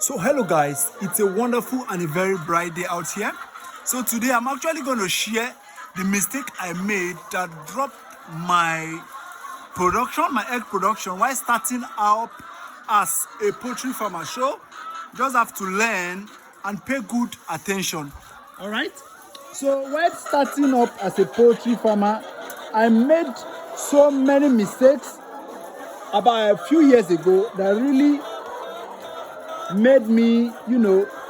So hello guys, it's a wonderful and a very bright day out here. So today I'm actually going to share the mistake I made that dropped my my egg production while starting out as a poultry farmer. So just have to learn and pay good attention. All right. So while starting up as a poultry farmer, I made so many mistakes about a few years ago that really made me,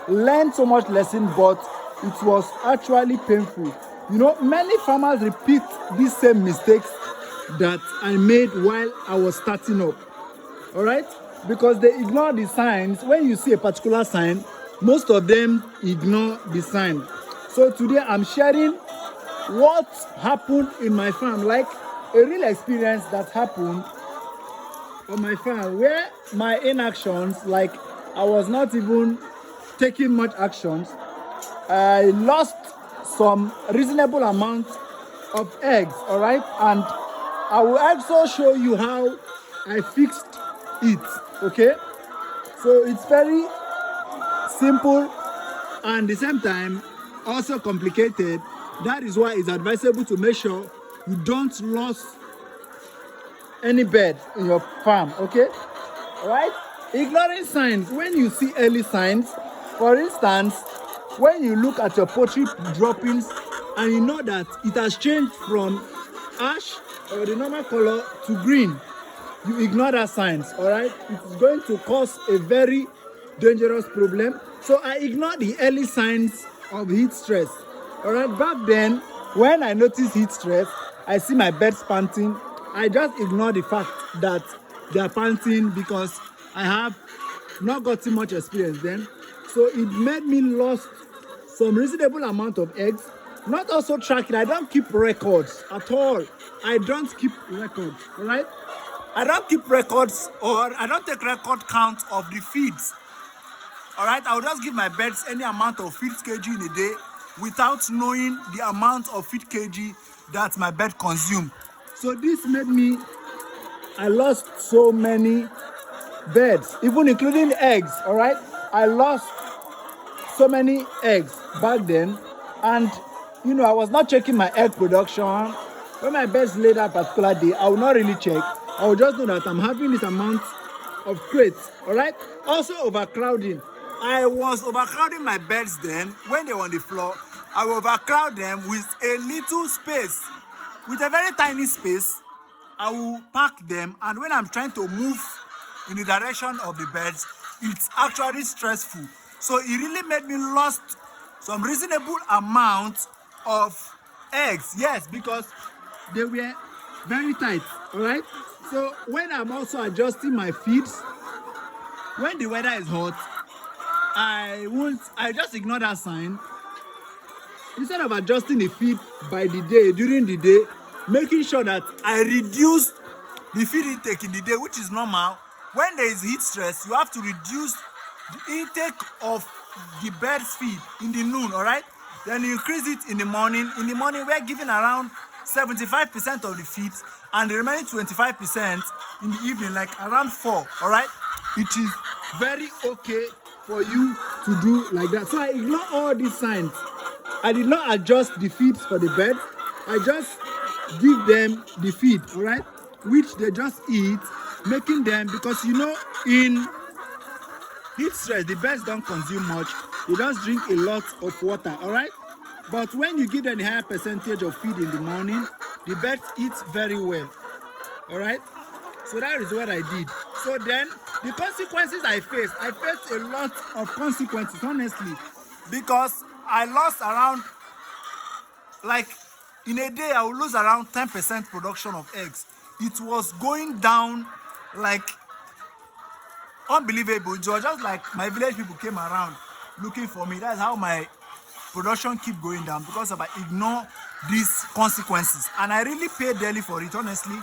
learn so much lesson, but it was actually painful. Many farmers repeat these same mistakes that I made while I was starting up. All right, because they ignore the signs. When you see a particular sign, most of them ignore the sign. So today I'm sharing what happened in my farm, like a real experience that happened on my farm where my inactions, like I was not even taking much actions, I lost some reasonable amount of eggs. All right, and I will also show you how I fixed it. Okay, so it's very simple and at the same time also complicated. That is why it's advisable to make sure you don't lose any bird in your farm. Okay, all right. Ignoring signs. When you see early signs, for instance, when you look at your poultry droppings and you know that it has changed from ash or the normal color to green, you ignore that signs. All right, it's going to cause a very dangerous problem. So I ignore the early signs of heat stress. All right, back then when I notice heat stress, I see my birds panting, I just ignore the fact that they are panting because I have not gotten much experience then. So it made me lost some reasonable amount of eggs. Not also tracking. I don't keep records at all. I don't keep records. All right. I don't keep records, or I don't take record count of the feeds. All right. I will just give my birds any amount of feed kg in a day without knowing the amount of feed kg that my bird consume. So this made me, I lost so many birds, even including eggs. All right, I lost so many eggs back then, and I was not checking my egg production. When my birds laid that particular day, I will not really check. I will just know that I'm having this amount of crates. All right. Also overcrowding. I was overcrowding my birds then. When they were on the floor, I will overcrowd them with a little space, with a very tiny space. I will pack them, and when I'm trying to move in the direction of the birds, it's actually stressful. So it really made me lost some reasonable amount of eggs. Yes, because they were very tight. All right. So when I'm also adjusting my feeds, when the weather is hot, I just ignore that sign. Instead of adjusting the feed by the day, during the day, making sure that I reduce the feed intake in the day, which is normal. When there is heat stress, you have to reduce the intake of the bird's feed in the noon. All right, then you increase it in the morning. In the morning, we're giving around 75% of the feed, and the remaining 25% in the evening, like around 4. All right, it is very okay for you to do like that. So I ignore all these signs. I did not adjust the feeds for the birds. I just give them the feed, all right, which they just eat, making them, because in heat stress, the birds don't consume much. They just drink a lot of water, all right. But when you give them a higher percentage of feed in the morning, the birds eat very well, all right. So that is what I did. So then the consequences I faced a lot of consequences, honestly, because I lost around, like, in a day I will lose around 10% production of eggs. It was going down like unbelievable. It was just like my village people came around looking for me. That's how my production keep going down, because I ignore these consequences, and I really pay dearly for it, honestly.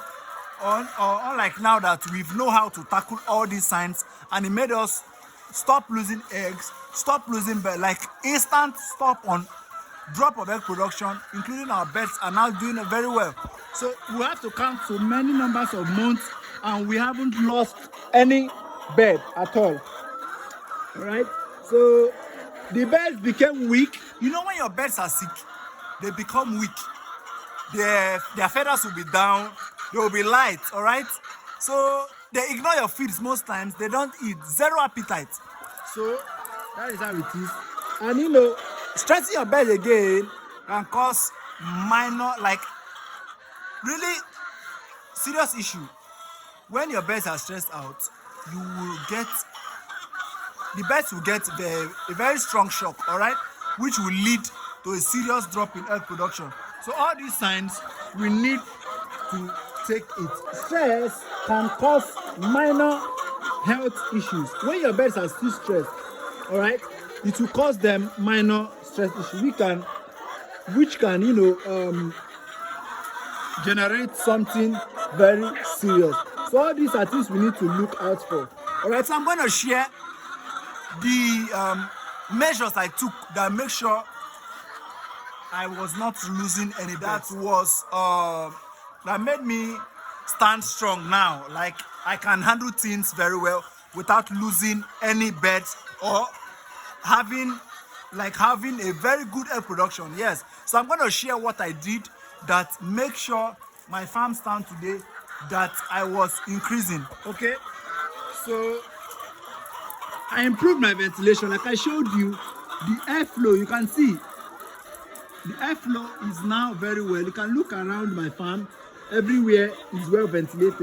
Unlike now that we know how to tackle all these signs, and it made us stop losing eggs, stop losing birds, like instant stop on drop of egg production, including our birds are now doing it very well. So we have to count so many numbers of months, and we haven't lost any bird at all. All right. So the birds became weak. You know, when your birds are sick, they become weak. Their feathers will be down. They will be light. All right. So they ignore your feeds most times. They don't eat. Zero appetite. So that is how it is. And you know, stressing your birds again can cause minor, like really serious issue. When your birds are stressed out, you will get, the birds will get a very strong shock, all right, which will lead to a serious drop in egg production. So all these signs we need to take it. Stress can cause minor health issues. When your birds are still stressed, all right, it will cause them minor stress issues. Which can generate something very serious. So all these are things we need to look out for. All right, so I'm going to share the measures I took that make sure I was not losing any. That was that made me stand strong now. Like I can handle things very well without losing any birds or having a very good egg production. Yes, so I'm going to share what I did that make sure my farm stand today that I was increasing. Okay, so I improved my ventilation. Like I showed you, the airflow, you can see the airflow is now very well. You can look around my farm, everywhere is well ventilated.